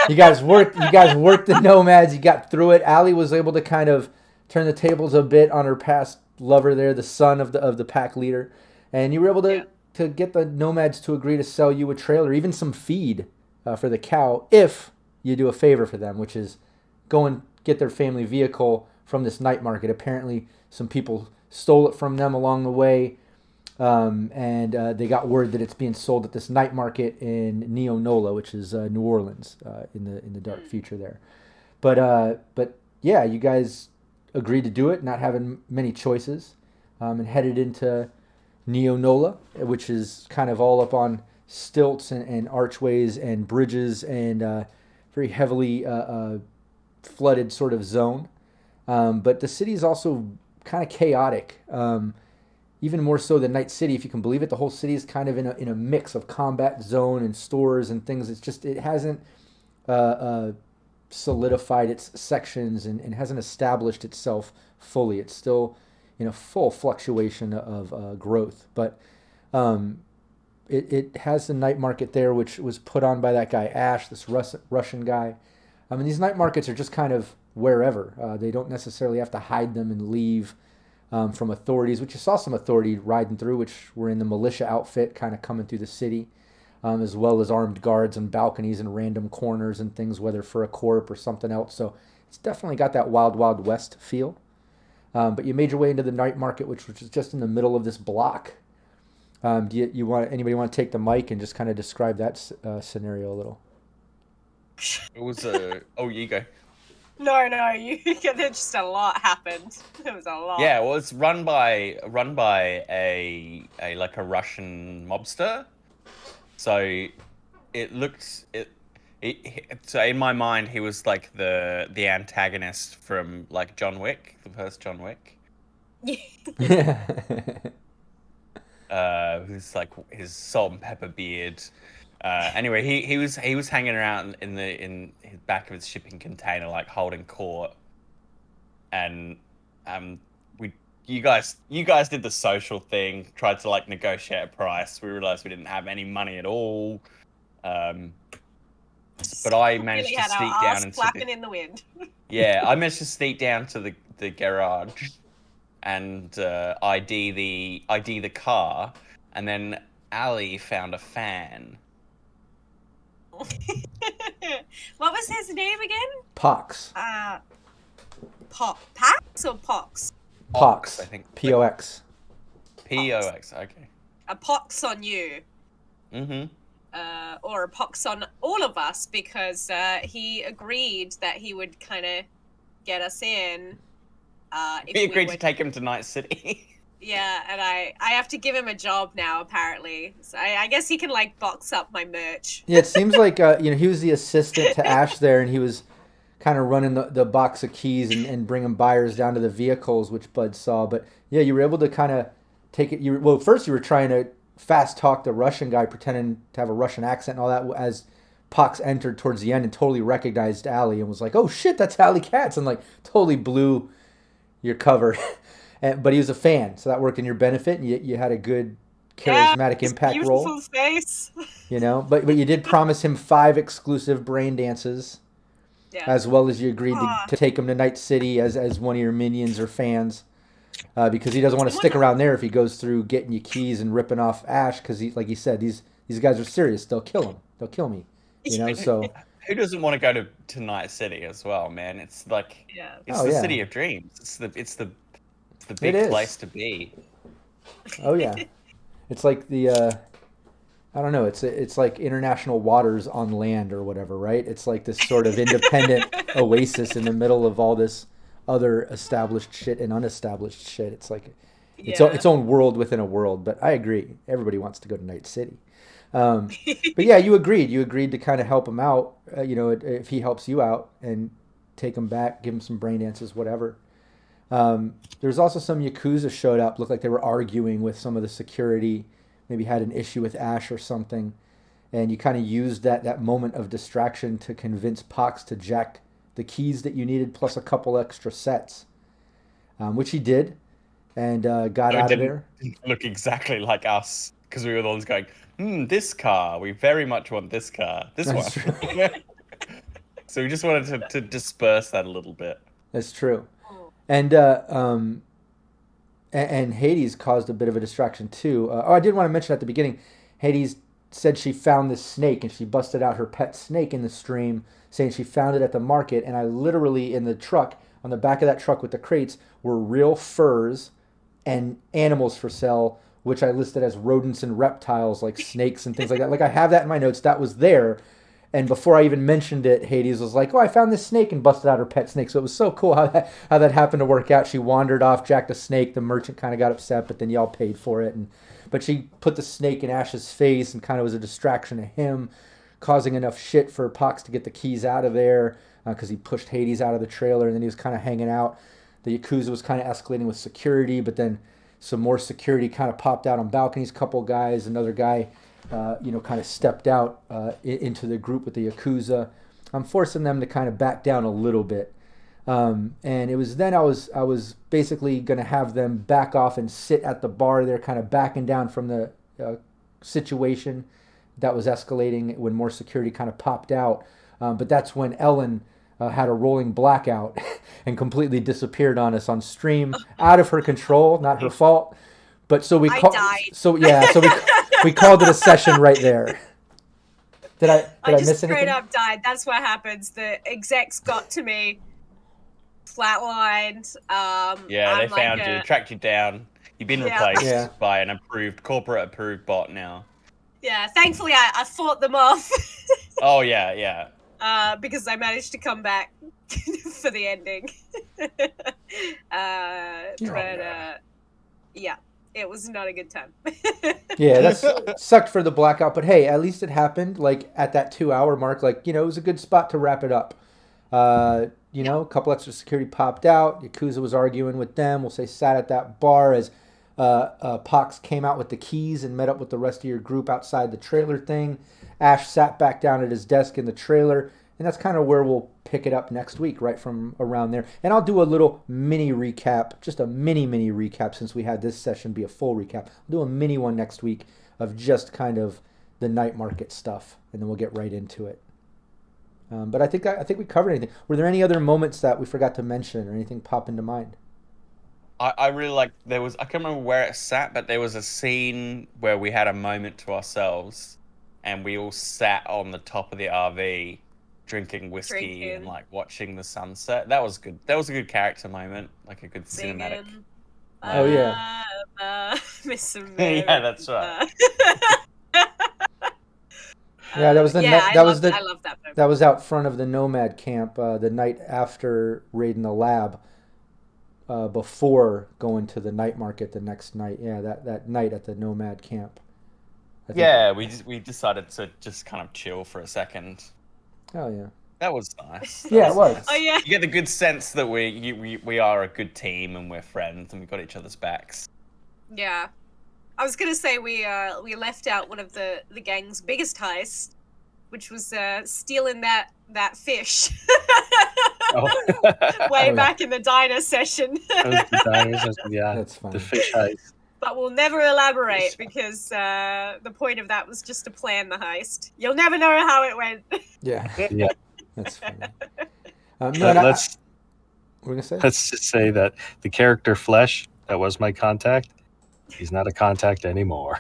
you guys worked the nomads. You got through it. Allie was able to kind of turn the tables a bit on her past lover there, the son of the pack leader. And you were able to get the nomads to agree to sell you a trailer, even some feed for the cow, if you do a favor for them, which is go and get their family vehicle from this night market. Apparently, some people stole it from them along the way, and they got word that it's being sold at this night market in Neonola, which is New Orleans, in the dark future there. But yeah, you guys agreed to do it, not having many choices, and headed into Neonola, which is kind of all up on stilts and archways and bridges and very heavily flooded sort of zone. But the city is also kind of chaotic, even more so than Night City, if you can believe it. The whole city is kind of in a mix of combat zone and stores and things. It hasn't solidified its sections and hasn't established itself fully. It's still in a full fluctuation of growth, but it has the night market there, which was put on by that guy Ash, this Russian guy. I mean, these night markets are just kind of wherever. They don't necessarily have to hide them and leave from authorities, which you saw some authority riding through, which were in the militia outfit, kind of coming through the city, as well as armed guards on balconies and random corners and things, whether for a corp or something else. So it's definitely got that Wild Wild West feel. But you made your way into the night market, which was just in the middle of this block. Do you want anybody want to take the mic and just kind of describe that scenario a little? It was oh, you go. No, you there's just a lot happened. There was a lot. Yeah, well, it's run by a like a Russian mobster. So it looks so in my mind he was like the antagonist from like John Wick, the first John Wick. Yeah. Who's like his salt and pepper beard. Anyway, he was hanging around in his back of his shipping container, like holding court, and you guys did the social thing, tried to like negotiate a price. We realized we didn't have any money at all, but I managed to sneak down into flapping in the wind. Yeah, I managed to sneak down to the garage and ID the car, and then Ali found a fan. What was his name again? Pox. Pax or Pox? Pox, I think. Pox. Pox. Okay. A pox on you. Mm-hmm. Or a pox on all of us, because he agreed that he would kind of get us in. He agreed to take him to Night City. Yeah, and I have to give him a job now, apparently. So I guess he can, like, box up my merch. Yeah, it seems like, he was the assistant to Ash there, and he was kind of running the box of keys and bringing buyers down to the vehicles, which Bud saw. But, yeah, you were able to kind of take it. Well, first you were trying to fast talk the Russian guy, pretending to have a Russian accent and all that, as Pox entered towards the end and totally recognized Allie and was like, oh, shit, that's Allie Katz, and, like, totally blew your cover. But he was a fan, so that worked in your benefit, and you had a good charismatic impact role. Beautiful face. But you did promise him 5 exclusive brain dances, as well as you agreed to take him to Night City as one of your minions or fans, because he doesn't want to stick around there if he goes through getting you keys and ripping off Ash, because like he said, these guys are serious. They'll kill him. They'll kill me. So who doesn't want to go to Night City as well, man? It's like it's the city of dreams. It's the big place to be. Oh yeah, it's like the I don't know. It's like international waters on land or whatever, right? It's like this sort of independent oasis in the middle of all this other established shit and unestablished shit. It's like its own world within a world. But I agree. Everybody wants to go to Night City. But yeah, you agreed. You agreed to kind of help him out. If he helps you out and take him back, give him some brain dances, whatever. There's also some Yakuza showed up. Looked like they were arguing with some of the security. Maybe had an issue with Ash or something. And you kind of used that moment of distraction to convince Pox to jack the keys that you needed, plus a couple extra sets, which he did, and got out of there. Didn't look exactly like us, because we were the ones going, this car, we very much want this car. This That's one. True. So we just wanted to disperse that a little bit. That's true. And Hades caused a bit of a distraction too. I did want to mention at the beginning, Hades said she found this snake and she busted out her pet snake in the stream, saying she found it at the market. And I literally, in the truck, on the back of that truck with the crates, were real furs and animals for sale, which I listed as rodents and reptiles, like snakes and things like that. Like, I have that in my notes. That was there. And before I even mentioned it, Hades was like, oh, I found this snake, and busted out her pet snake. So it was so cool how that happened to work out. She wandered off, jacked a snake. The merchant kind of got upset, but then y'all paid for it. But she put the snake in Ash's face and kind of was a distraction to him, causing enough shit for Pox to get the keys out of there, because he pushed Hades out of the trailer, and then he was kind of hanging out. The Yakuza was kind of escalating with security, but then some more security kind of popped out on balconies, couple guys, another guy kind of stepped out into the group with the Yakuza. I'm forcing them to kind of back down a little bit. And it was then I was basically going to have them back off and sit at the bar. They're kind of backing down from the situation that was escalating when more security kind of popped out. But that's when Ellen had a rolling blackout and completely disappeared on us on stream, out of her control, not her fault. But so we died. So we called it a session right there. Did I miss anything? Straight up died. That's what happens. The execs got to me, flatlined. They found you, tracked you down. You've been Yeah. replaced Yeah. by an corporate approved bot now. Yeah, thankfully I fought them off. Oh yeah. Because I managed to come back for the ending. Yeah, it was not a good time. Yeah, that's sucked for the blackout, but hey, at least it happened like at that 2 hour mark. Like, it was a good spot to wrap it up. A couple extra security popped out. Yakuza was arguing with them. We'll say sat at that bar as Pox came out with the keys and met up with the rest of your group outside the trailer thing. Ash sat back down at his desk in the trailer, and that's kind of where we'll pick it up next week, right from around there. And I'll do a little mini recap, just a mini recap, since we had this session be a full recap. I'll do a mini one next week of just kind of the night market stuff, and then we'll get right into it. But I think we covered anything. Were there any other moments that we forgot to mention or anything pop into mind? I really like, I can't remember where it sat, but there was a scene where we had a moment to ourselves and we all sat on the top of the RV drinking whiskey and like watching the sunset. That was good. That was a good character moment, like a good cinematic. Oh yeah. Miss America. Yeah, that's right. Yeah, that was I love that moment. That was out front of the Nomad camp the night after raiding the lab, before going to the night market the next night. Yeah, that night at the Nomad camp. Yeah, we decided to just kind of chill for a second. Oh yeah. That was nice. Yeah, it was. Oh yeah. You get the good sense that we are a good team and we're friends and we've got each other's backs. Yeah. I was gonna say we left out one of the gang's biggest heists, which was stealing that fish. Way back in the diner session. Yeah, that's funny. The fish heist. But we'll never elaborate because the point of that was just to plan the heist. You'll never know how it went. Yeah. Yeah. That's funny. Let's Let's just say that the character Flesh, that was my contact, he's not a contact anymore.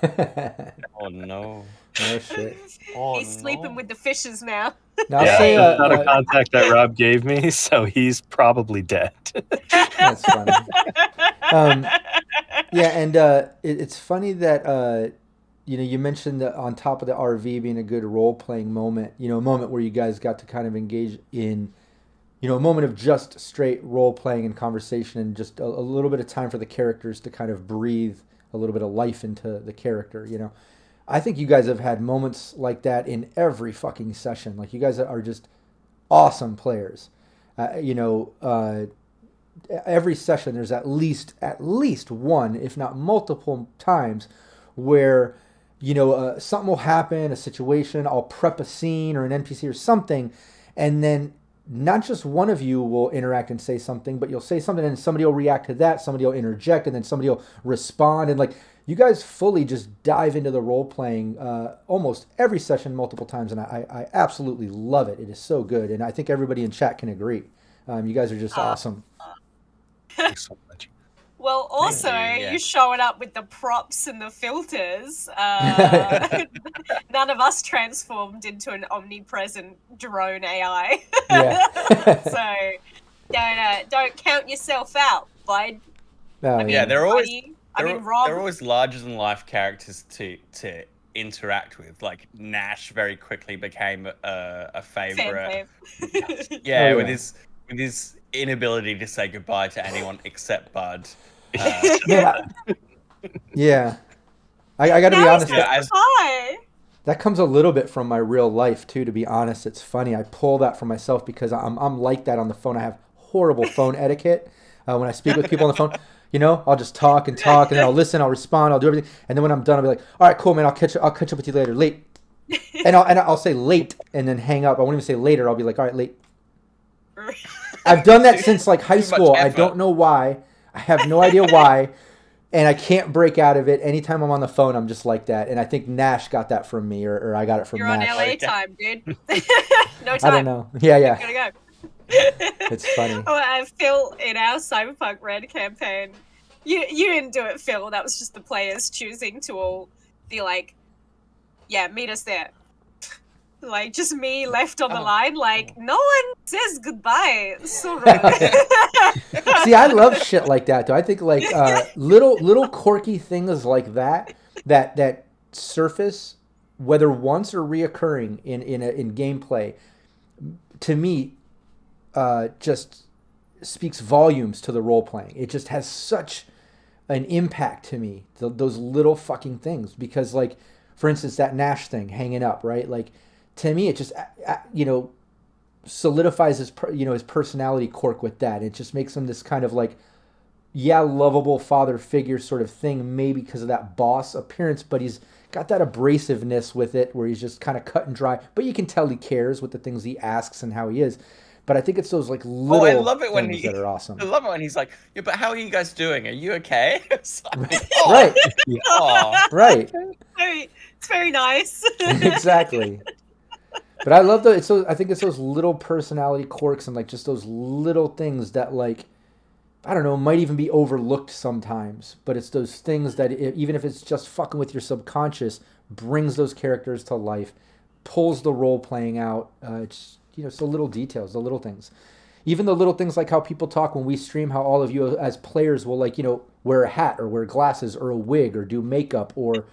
Oh no. Oh shit. Oh, He's sleeping with the fishes now. Now, Yeah, say, he's not a contact that Rob gave me, so he's probably dead. That's funny. Yeah, and it's funny that you mentioned that on top of the RV being a good role-playing moment, a moment where you guys got to kind of engage in, a moment of just straight role-playing and conversation and just a little bit of time for the characters to kind of breathe a little bit of life into the character, I think you guys have had moments like that in every fucking session. Like, you guys are just awesome players. Every session there's at least one, if not multiple times, where something will happen, a situation, I'll prep a scene or an NPC or something, and then not just one of you will interact and say something, but you'll say something and somebody will react to that, somebody will interject, and then somebody will respond, and like, you guys fully just dive into the role playing almost every session multiple times, and I absolutely love it. It is so good, and I think everybody in chat can agree. You guys are just awesome. Thanks so much. Well, also, yeah. you showing up with the props and the filters. None of us transformed into an omnipresent drone AI. Yeah. So don't count yourself out, bud. Yeah, they're always Rob. they're always larger than life characters to interact with. Like Nash very quickly became a favorite. Yeah, with his inability to say goodbye to anyone except Bud. Yeah. I got to be honest. That comes a little bit from my real life too. To be honest, it's funny. I pull that for myself because I'm like that on the phone. I have horrible phone etiquette when I speak with people on the phone. I'll just talk, and then I'll listen, I'll respond, I'll do everything, and then when I'm done, I'll be like, "All right, cool, man. I'll catch up with you later." Late, and I'll say late, and then hang up. I won't even say later. I'll be like, "All right, late." I've done that since like high school. I don't know why. I have no idea why, and I can't break out of it. Anytime I'm on the phone, I'm just like that. And I think Nash got that from me, or I got it from Nash. You're on LA time, dude. No time. I don't know. Yeah. Gotta go. It's funny. Phil, in our Cyberpunk Red campaign, you didn't do it, Phil. That was just the players choosing to all be like, yeah, meet us there. Like, just me left on the line, like, no one says goodbye. It's so rude. See, I love shit like that, though. I think like little quirky things like that surface, whether once or reoccurring in gameplay, to me, just speaks volumes to the role playing. It just has such an impact to me. Those little fucking things, because like, for instance, that Nash thing hanging up, right? Like, to me, it just solidifies his his personality quirk with that. It just makes him this kind of like, lovable father figure sort of thing, maybe because of that boss appearance, but he's got that abrasiveness with it where he's just kind of cut and dry, but you can tell he cares with the things he asks and how he is. But I think it's those like little I love it when things that are awesome. I love it when he's like, yeah, but how are you guys doing? Are you okay? It's like, Right. oh. Right. It's very nice. Exactly. But I love I think it's those little personality quirks and like just those little things that like, I don't know, might even be overlooked sometimes. But it's those things that even if it's just fucking with your subconscious, brings those characters to life, pulls the role playing out. It's it's the little details, the little things. Even the little things like how people talk when we stream, how all of you as players will like, wear a hat or wear glasses or a wig or do makeup or,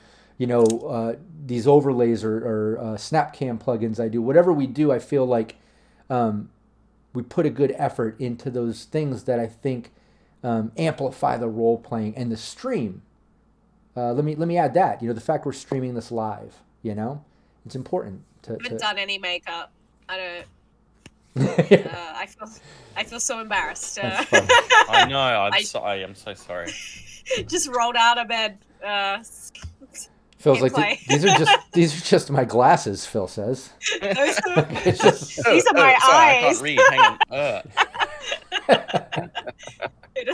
these overlays or Snapcam plugins I do. Whatever we do, I feel like we put a good effort into those things that I think amplify the role playing and the stream. Let me add that, the fact we're streaming this live, it's important. I haven't done any makeup. I don't. I feel so embarrassed. I know. I am so sorry. Just rolled out of bed. Phil's like, these are just my glasses. Phil says. These are my eyes. I can't read. Hang on.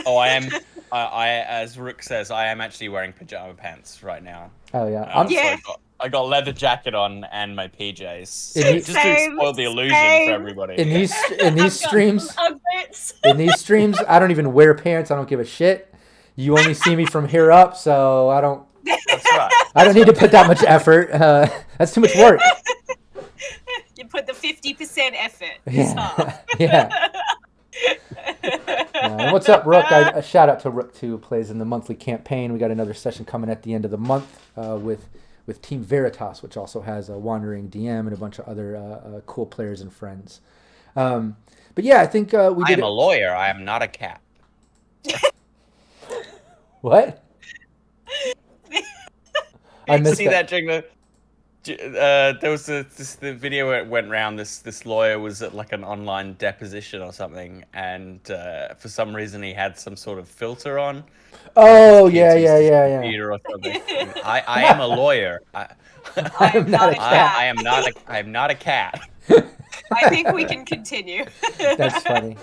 I am. As Rook says, I am actually wearing pajama pants right now. Oh yeah. I got leather jacket on and my PJs, just to spoil the illusion for everybody. In these streams, I don't even wear pants. I don't give a shit. You only see me from here up, so I don't. That's right. I don't need to put that much effort. That's too much work. You put the 50% effort. Yeah. What's up, Rook? A shout out to Rook, who plays in the monthly campaign. We got another session coming at the end of the month with Team Veritas, which also has a Wandering DM and a bunch of other cool players and friends. But yeah, I think I am a lawyer. I am not a cat. What? I missed that during the. There was the video where it went around. This lawyer was at like an online deposition or something, and for some reason he had some sort of filter on. Oh yeah. Computer or something. I am a lawyer. I am not a cat. I am not a cat. I think we can continue. That's funny.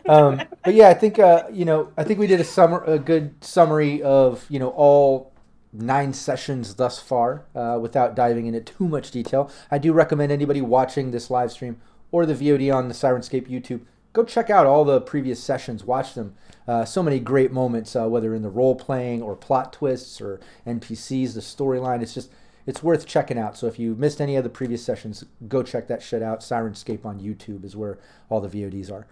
But yeah, I think I think we did a good summary of all 9 sessions thus far, without diving into too much detail. I do recommend anybody watching this live stream or the VOD on the Syrinscape YouTube, go check out all the previous sessions, watch them. So many great moments, whether in the role playing or plot twists or NPCs, the storyline. It's worth checking out. So if you missed any of the previous sessions, go check that shit out. Syrinscape on YouTube is where all the VODs are.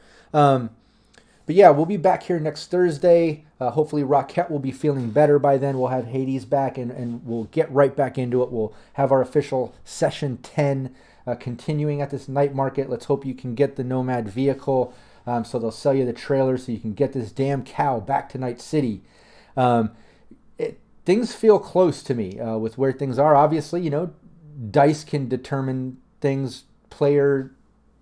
But yeah, we'll be back here next Thursday. Hopefully Rockette will be feeling better by then. We'll have Hades back and we'll get right back into it. We'll have our official session 10 continuing at this night market. Let's hope you can get the Nomad vehicle. So they'll sell you the trailer so you can get this damn cow back to Night City. Things feel close to me with where things are. Obviously, dice can determine things, player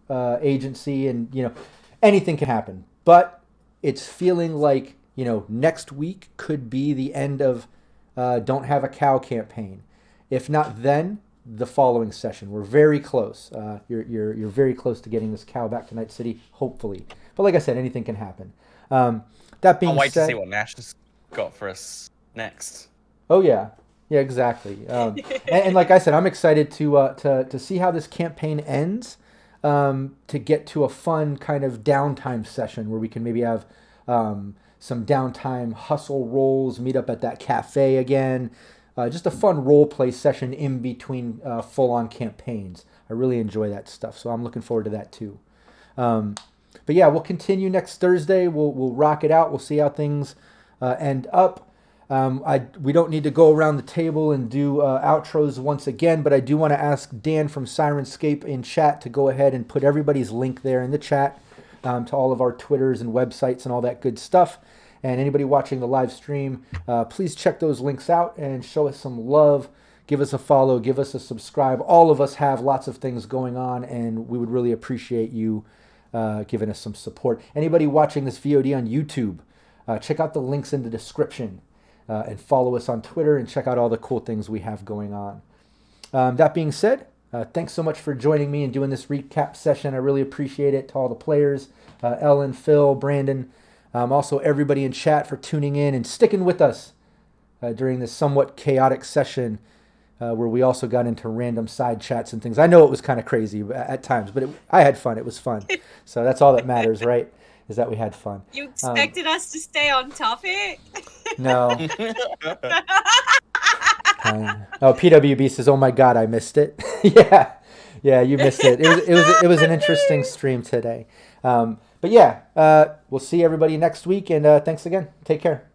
agency, and anything can happen. But it's feeling like, next week could be the end of Don't Have a Cow campaign. If not then, the following session. We're very close. You're very close to getting this cow back to Night City, hopefully. But like I said, anything can happen. That being I'll wait said, to see what Nash has got for us next. Oh yeah, exactly. And like I said, I'm excited to see how this campaign ends. To get to a fun kind of downtime session where we can maybe have some downtime hustle rolls, meet up at that cafe again, just a fun role play session in between full-on campaigns. I really enjoy that stuff, so I'm looking forward to that too. But yeah, we'll continue next Thursday. We'll rock it out. We'll see how things end up. We don't need to go around the table and do outros once again, but I do want to ask Dan from Syrinscape in chat to go ahead and put everybody's link there in the chat to all of our Twitters and websites and all that good stuff. And anybody watching the live stream, please check those links out and show us some love. Give us a follow, give us a subscribe. All of us have lots of things going on, and we would really appreciate you giving us some support. Anybody watching this VOD on YouTube, check out the links in the description and follow us on Twitter and check out all the cool things we have going on. That being said, thanks so much for joining me and doing this recap session. I really appreciate it. To all the players, Ellen, Phil, Brandon, also everybody in chat for tuning in and sticking with us during this somewhat chaotic session where we also got into random side chats and things. I know it was kind of crazy at times, but I had fun. It was fun. So that's all that matters, right? Is that we had fun. You expected us to stay on topic? No. Oh, PWB says, "Oh my God, I missed it." yeah, you missed it. It was an interesting stream today. But yeah, we'll see everybody next week, and thanks again. Take care.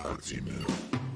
Ultimate.